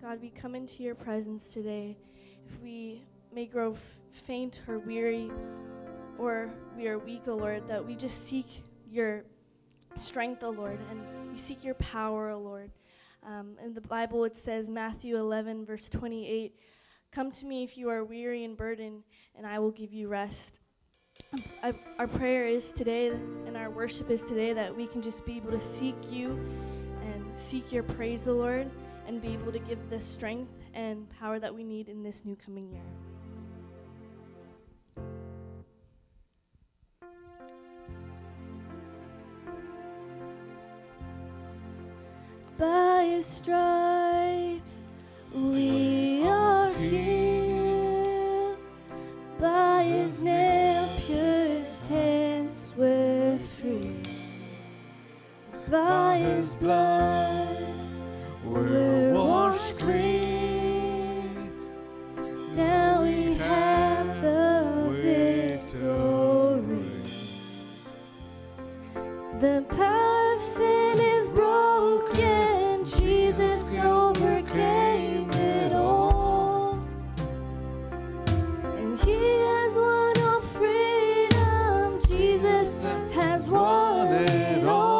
God, we come into your presence today. If we may grow faint or weary, or we are weak, O Lord, that we just seek your strength, O Lord, and we seek your power, O Lord. In the Bible, it says, Matthew 11, verse 28, "Come to me if you are weary and burdened, and I will give you rest." Our prayer is today, and our worship is today, that we can just be able to seek you and seek your praise, O Lord, and be able to give the strength and power that we need in this new coming year. By his stripes we are healed. By his nail-pierced hands we're free. By his blood we're washed clean. Now we have the victory. The power of sin is broken. Jesus overcame it all. And he has won all freedom. Jesus has won it all.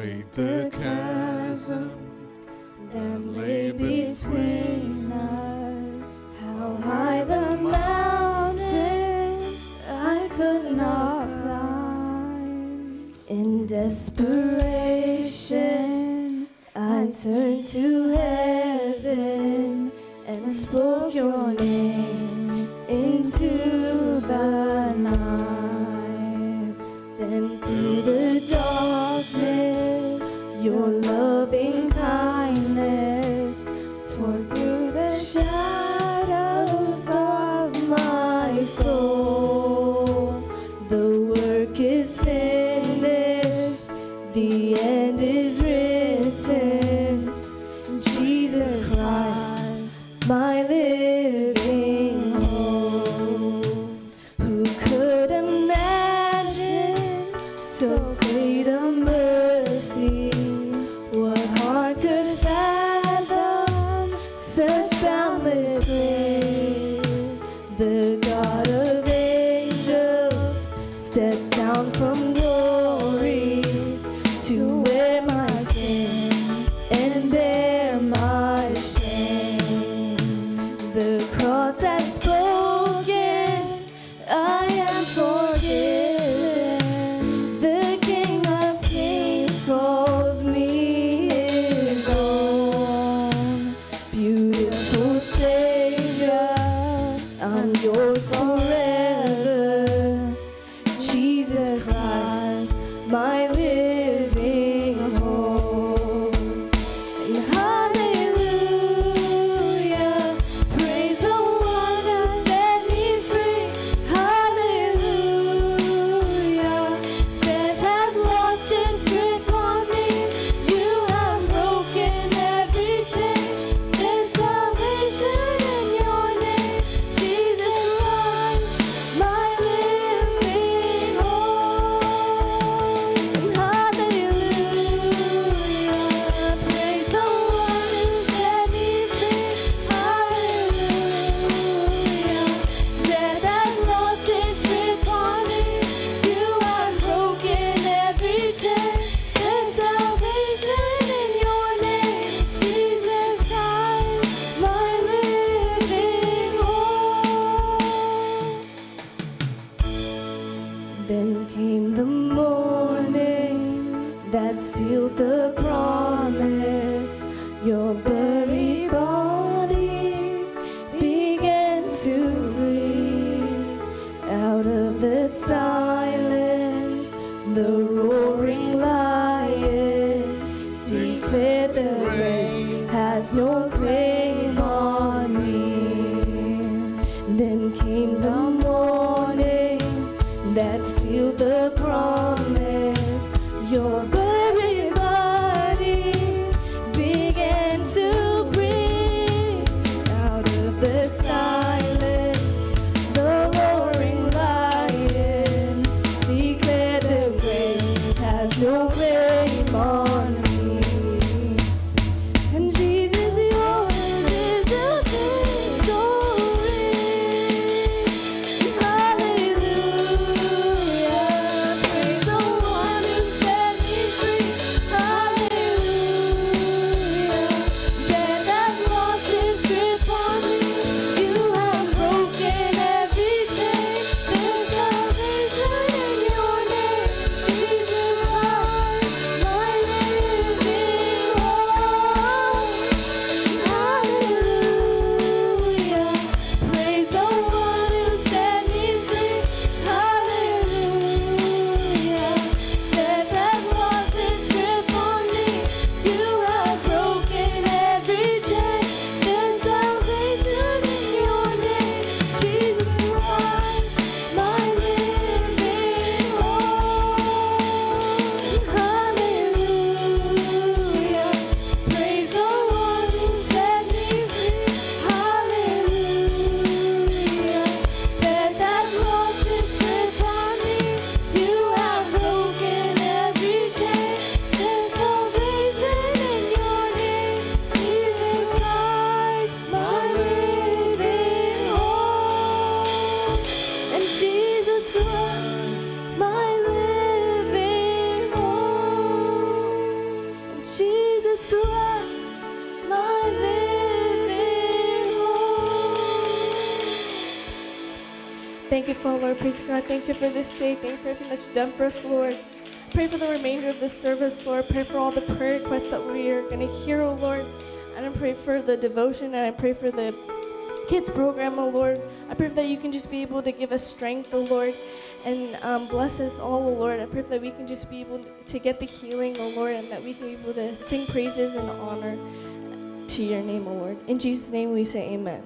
break the chasm that lay between us. How high the mountain I could not climb. In desperation, I turned to heaven and spoke your name into the night. Then through the darkness, your loving kindness tore through the shadows of my soul. The work is finished, the end is written. Jesus Christ, my living hope. Who could imagine so great a mercy? What heart could fathom such boundless grace? The God of angels stepped down from glory to wear my sin and bear my shame. The cross has spoken, I am forgiven. The King of Kings calls me his own. Beautiful Savior, I'm yours forever. Jesus Christ, my living hope. And hallelujah, praise the one who set me free. Hallelujah, death has lost its grip on me. You have broken every chain. There's salvation in your name. Jesus Christ, my living hope. And hallelujah, praise the one who set me free. Hallelujah, death has lost its grip on me. You have broken every chain. There's salvation in your name. Jesus Christ, my living hope. Then came the morning that sealed the promise. Your buried body began to breathe. Out of the silence, the roaring lion declared the grave has no claim on me. Then came the morning that sealed the promise. Your buried body began to breathe. Out of the silence, the roaring lion declared the grave has no claim on me. And Jesus, yours Jesus Christ, my living hope. Thank you for all, Lord. Praise God. Thank you for this day. Thank you for everything that you've done for us, Lord. Pray for the remainder of this service, Lord. Pray for all the prayer requests that we are going to hear, oh Lord. And I pray for the devotion, and I pray for the kids program, oh Lord. I pray that you can just be able to give us strength, oh Lord, and bless us all, oh Lord. I pray that we can just be able to get the healing, oh Lord, and that we can be able to sing praises and honor to your name, oh Lord. In Jesus' name we say amen.